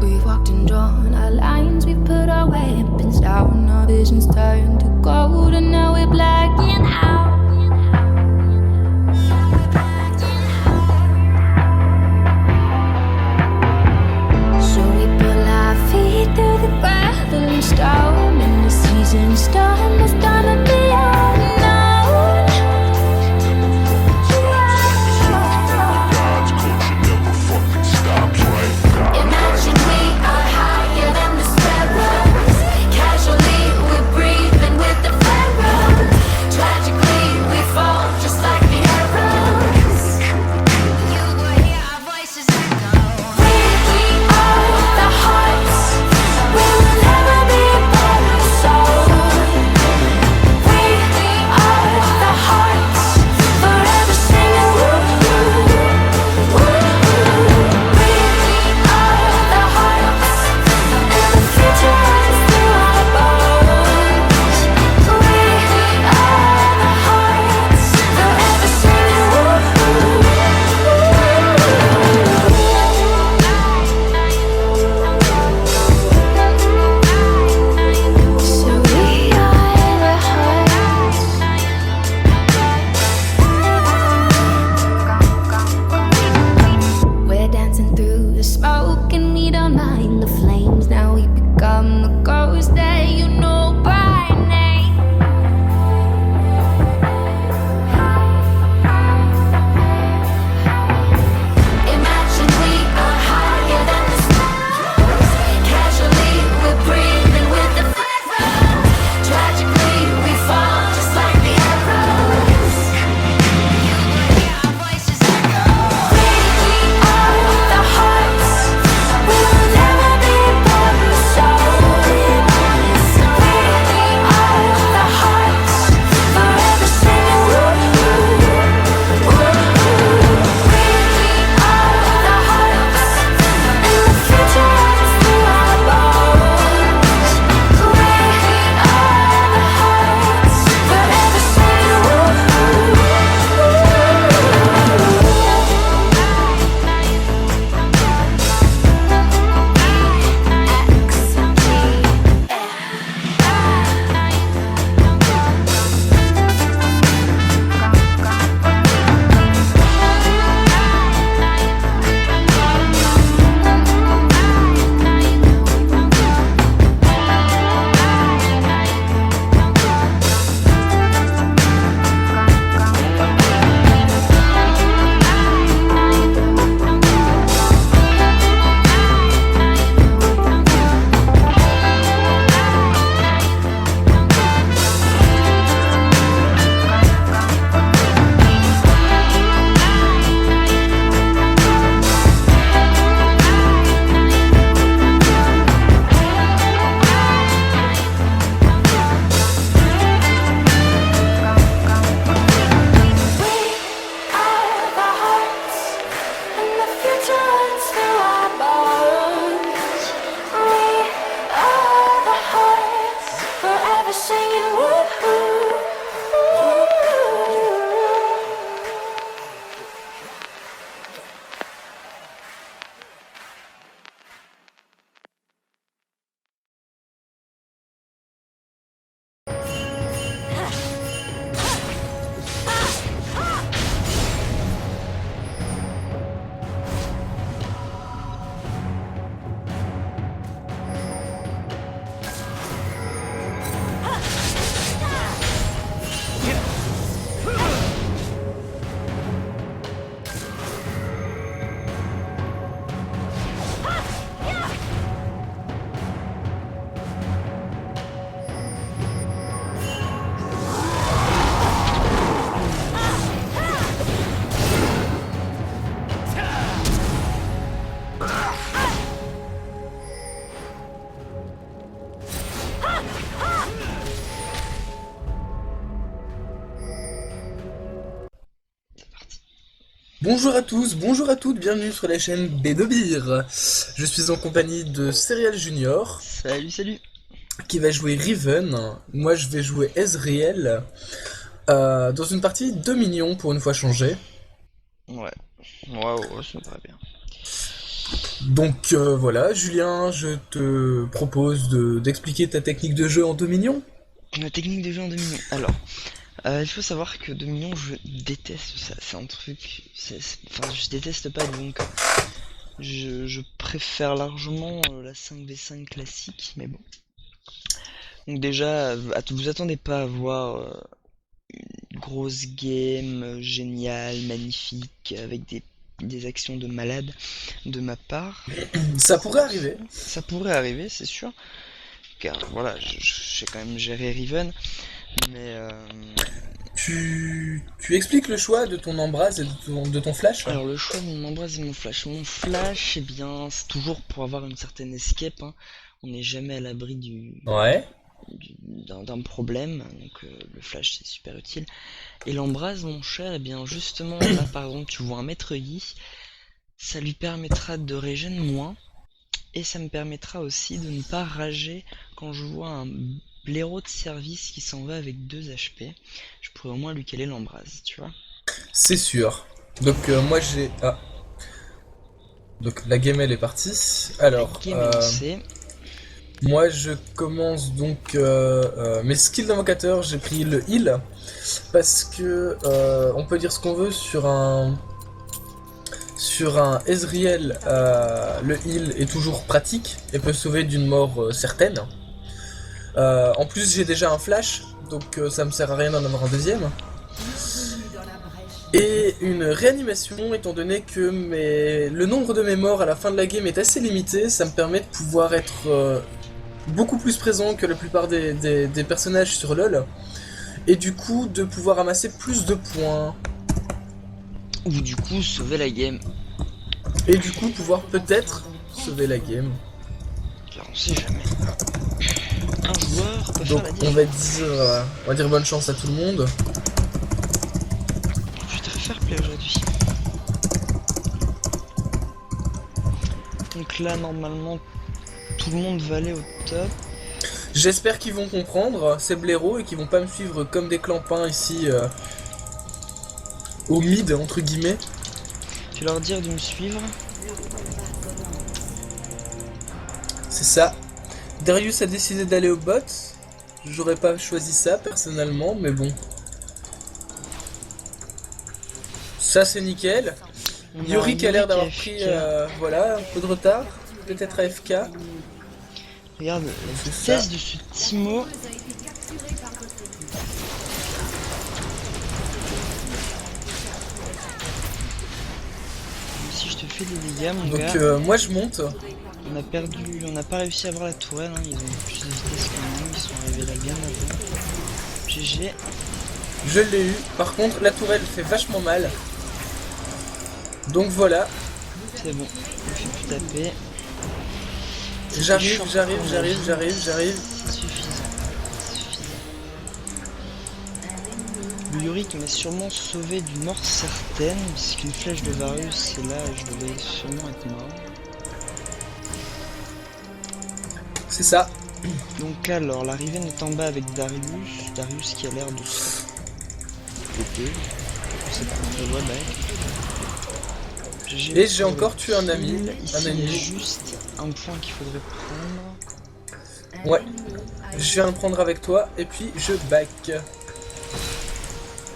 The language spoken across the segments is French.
We've walked and drawn our lines, we've put our weapons down, our visions turned to gold, and now we're blacking out. Bonjour à tous, bonjour à toutes, bienvenue sur la chaîne B2Beer. Je suis en compagnie de Serial Junior, Salut, salut. qui va jouer Riven. Moi, je vais jouer Ezreal, dans une partie de minions pour une fois changée. Ouais, ouais, ça me paraît bien. Donc voilà, Julien, je te propose d'expliquer ta technique de jeu en Dominion. Ma technique de jeu en 2 millions. Alors, il faut savoir que 2 millions, je déteste ça. C'est un truc. Enfin, je déteste pas, donc. Je préfère largement la 5v5 classique, mais bon. Donc, déjà, vous attendez pas à voir une grosse game géniale, magnifique, avec des actions de malade de ma part. Ça pourrait arriver. Ça pourrait arriver, c'est sûr. Car voilà, je sais quand même gérer Riven, mais Tu expliques le choix de ton embrase et de ton flash? alors le choix de mon embrasse et mon flash. Mon flash, eh bien, c'est toujours pour avoir une certaine escape, hein. On n'est jamais à l'abri Ouais. d'un problème, donc le flash c'est super utile. Et l'embrase, mon cher, eh bien justement, là par exemple, tu vois un maître Yi, ça lui permettra de régène moins, et ça me permettra aussi de ne pas rager quand je vois un blaireau de service qui s'en va avec 2 HP. Je pourrais au moins lui caler l'embrase, tu vois. C'est sûr. Donc moi j'ai... Ah, donc la game elle est partie. La Alors, game est lancée. moi je commence donc mes skills d'invocateur, j'ai pris le heal parce que on peut dire ce qu'on veut sur un Ezreal, le heal est toujours pratique et peut sauver d'une mort certaine. En plus j'ai déjà un flash, donc ça me sert à rien d'en avoir un deuxième. Et une réanimation, étant donné que le nombre de mes morts à la fin de la game est assez limité, ça me permet de pouvoir être beaucoup plus présent que la plupart des personnages sur LoL, et du coup de pouvoir amasser plus de points, Ou du coup sauver la game. et du coup pouvoir peut-être sauver la game. Car on sait jamais. Un joueur peut Donc faire la différence. on va dire bonne chance à tout le monde. Je suis très fair play aujourd'hui. Donc là normalement tout le monde va aller au top. J'espère qu'ils vont comprendre ces blaireaux et qu'ils vont pas me suivre comme des clampins ici au mid entre guillemets. Je vais leur dire de me suivre. C'est ça. Darius a décidé d'aller au bot. J'aurais pas choisi ça personnellement, mais bon. Ça c'est nickel. On a Yorick un a l'air d'avoir Yorick pris AFK. voilà, un peu de retard. Peut-être AFK. Regarde la C'est ça. vitesse de ce Timo. Si je te fais des dégâts, mon Donc gars. moi je monte. On a perdu, on n'a pas réussi à avoir la tourelle, hein. Ils ont eu plus de vitesse que nous, ils sont arrivés là bien avant. GG. Je l'ai eu. Par contre la tourelle fait vachement mal. Donc voilà. C'est bon, on fait plus taper. J'arrive, Short j'arrive, pour la j'arrive, vie. j'arrive, j'arrive. C'est suffisant. C'est suffisant. Le Yorick m'a sûrement sauvé d'une mort certaine, puisqu'une flèche de Varus est là et je devais sûrement être mort. C'est ça. Donc alors, la Riven est en bas avec Darius. Darius qui a l'air de se péter. C'est pas très loin, Et j'ai encore tué un ami. Ici, Un il y a ennemi. juste un point qu'il faudrait prendre. Ouais. Je viens le prendre avec toi et puis je back.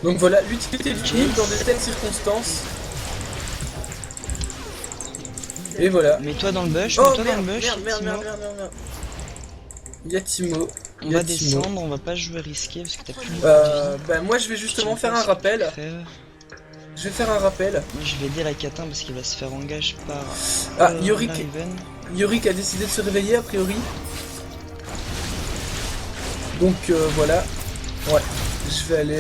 Donc voilà, l'utilité du heal dans de telles circonstances. Et voilà. Mets-toi dans le bush, Oh mets-toi dans le merde, bush. merde, merde, Timo. merde, merde, merde, merde. Il y a Timo. On Il y a va Timo. descendre, on va pas jouer risqué parce que t'as plus beaucoup de vie. Bah moi je vais justement Tu faire un penses rappel. que tu crèves. Je vais faire un rappel. Moi je vais aider la catin parce qu'il va se faire engage par Ah, la Yorick, Riven. Yorick a décidé de se réveiller a priori. Donc voilà. Ouais. Je vais aller.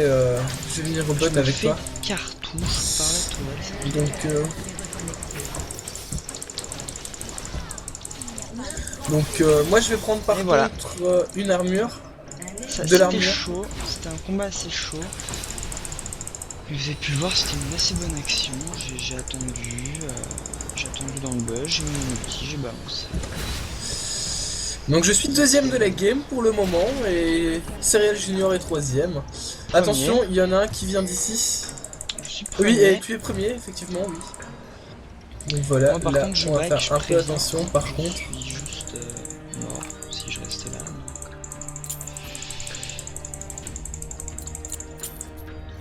Je vais venir au Je bot me avec fais toi. cartouche par la tourelle. Donc moi je vais prendre par Et contre voilà. une armure. Ça, De c'était l'armure. chaud, c'était un combat assez chaud. Vous avez pu le voir, c'était une assez bonne action. J'ai attendu dans le buzz, j'ai mis mon outil, j'ai balancé. Donc je suis deuxième de la game pour le moment et Serial Junior est troisième. Attention, il y en a un qui vient d'ici. Je suis premier. Oui, et tu es premier, effectivement, oui. Donc voilà, Moi, par là, contre, je on va back, faire un peu préviens. attention par contre. Je suis juste mort si je reste là.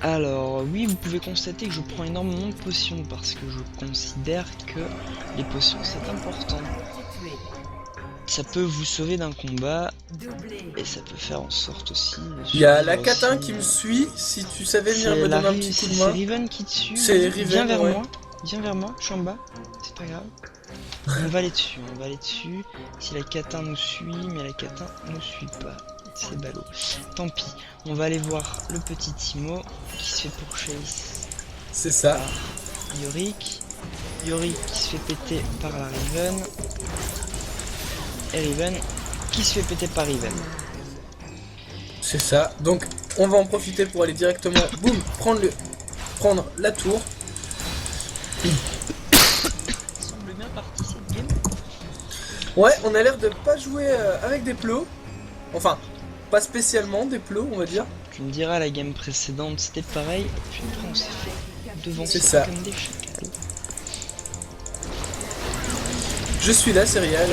Alors, oui, vous pouvez constater que je prends énormément de potions parce que je considère que les potions c'est important. Ça peut vous sauver d'un combat et ça peut faire en sorte aussi. Il y a la survivre Catin aussi. qui me suit, si tu savais venir C'est me la donner un petit coup de c'est main. Riven qui te suit. C'est Riven, Viens vers ouais. moi. Viens vers moi, je suis en bas. C'est pas grave. On va aller dessus, on va aller dessus. Si la Catin nous suit, mais la Catin nous suit pas. C'est ballot. Tant pis. On va aller voir le petit Timo qui se fait pourchase C'est ça. par Yorick. Yorick qui se fait péter par la Riven. Et Riven qui se fait péter par Riven. C'est ça. Donc on va en profiter pour aller directement, boum, prendre la tour. Semble bien parti cette game. Ouais, on a l'air de pas jouer avec des plots. Enfin, pas spécialement des plots, on va dire. Tu me diras, la game précédente c'était pareil. Et puis après on s'est fait devancer C'est ça. comme des chacals. Je suis là, Serial.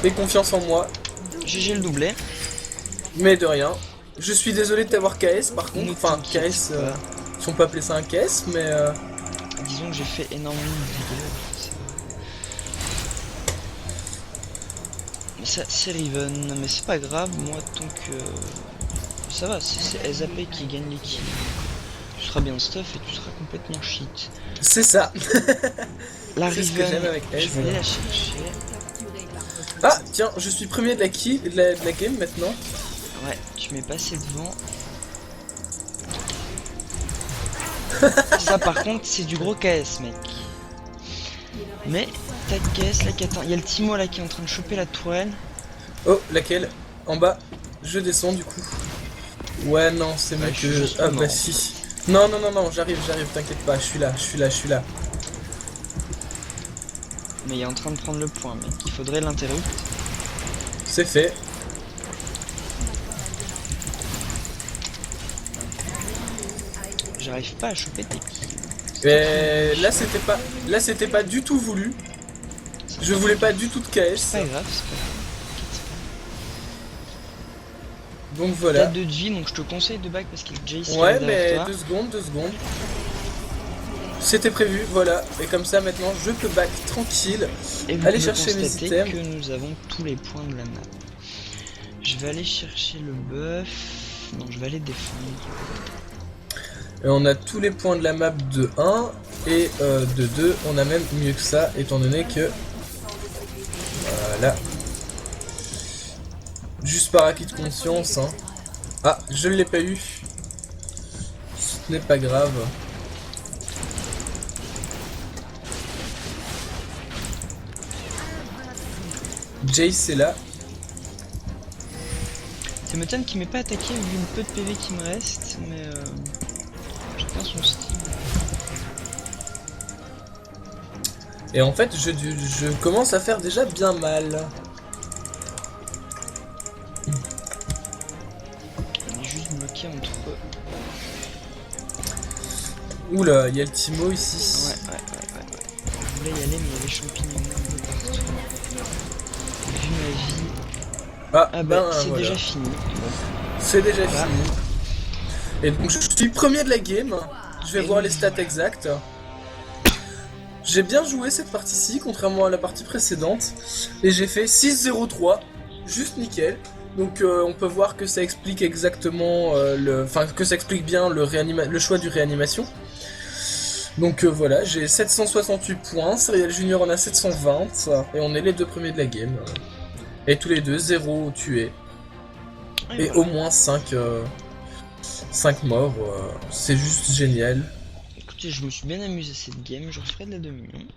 Aie confiance en moi, GG le doublé. mais de rien. Je suis désolé de t'avoir KS par contre. Ne Enfin, t'inquiète KS, pas. si on peut appeler ça un KS, mais Disons que j'ai fait énormément de vidéos. Mais ça, c'est Riven, mais c'est pas grave, moi tant que... Ça va, c'est SAP qui gagne les kills. Tu seras bien stuff et tu seras complètement shit. c'est ça. La C'est ce que Riven, j'aime avec je S. vais aller la chercher. Ah, tiens, je suis premier de la game maintenant. Ouais, tu m'es passé devant. Ça par contre, c'est du gros KS mec. Mais, ta KS, la Catin. Il y a le Timo là qui est en train de choper la tourelle. Oh, laquelle? En bas. Je descends du coup. Ouais, non, c'est Ouais, mieux je suis que... juste Ah mort, bah en si. Non, non, non, non, j'arrive, t'inquiète pas, je suis là. Mais il est en train de prendre le point mec. Il faudrait l'interrompre. C'est fait. J'arrive pas à choper tes kills. Et là, c'était pas du tout voulu. Je voulais pas du tout de KS. C'est pas grave, c'est pas grave. Donc T'as voilà. 2 de vie, donc je te conseille de back parce qu'il y a Jace qui Ouais, arrive derrière mais toi. 2 secondes. C'était prévu, voilà. Et comme ça, maintenant, je peux back tranquille. Et vous Allez pouvez chercher mes constater items. que nous avons tous les points de la map. Je vais aller chercher le buff. Non, je vais aller défendre. Et on a tous les points de la map de 1 et de 2. On a même mieux que ça, étant donné que... Voilà. Juste par acquis de conscience. Hein. Ah, je l'ai pas eu. Ce n'est pas grave. Jace est là. Ça m'étonne qu'il m'ait pas attaqué vu le peu de PV qui me reste, mais chacun son style. Et en fait, je commence à faire déjà bien mal. On est juste bloqué entre eux. Oula, il y a le Timo ici. Ouais. Je voulais y aller, mais il y avait champignons un peu partout. Vu ma vie. Ah bah, c'est voilà. déjà fini. C'est déjà Voilà. fini. Et donc je suis premier de la game. Je vais Et voir oui. les stats exactes. J'ai bien joué cette partie-ci, contrairement à la partie précédente. Et j'ai fait 6-0-3. Juste nickel. Donc on peut voir que ça explique exactement Enfin que ça explique bien le choix du réanimation. Donc voilà, j'ai 768 points, Serial Junior en a 720, et on est les deux premiers de la game. Et tous les deux, 0 tués. Et voilà. au moins 5 morts, c'est juste génial. Écoutez, je me suis bien amusé à cette game, je referai de la 2 millions.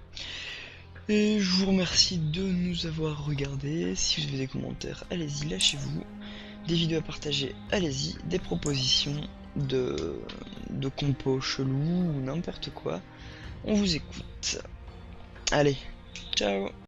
Et je vous remercie de nous avoir regardés. Si vous avez des commentaires, allez-y, lâchez-vous. Des vidéos à partager, allez-y. Des propositions, de compos chelou ou n'importe quoi, on vous écoute. Allez, ciao.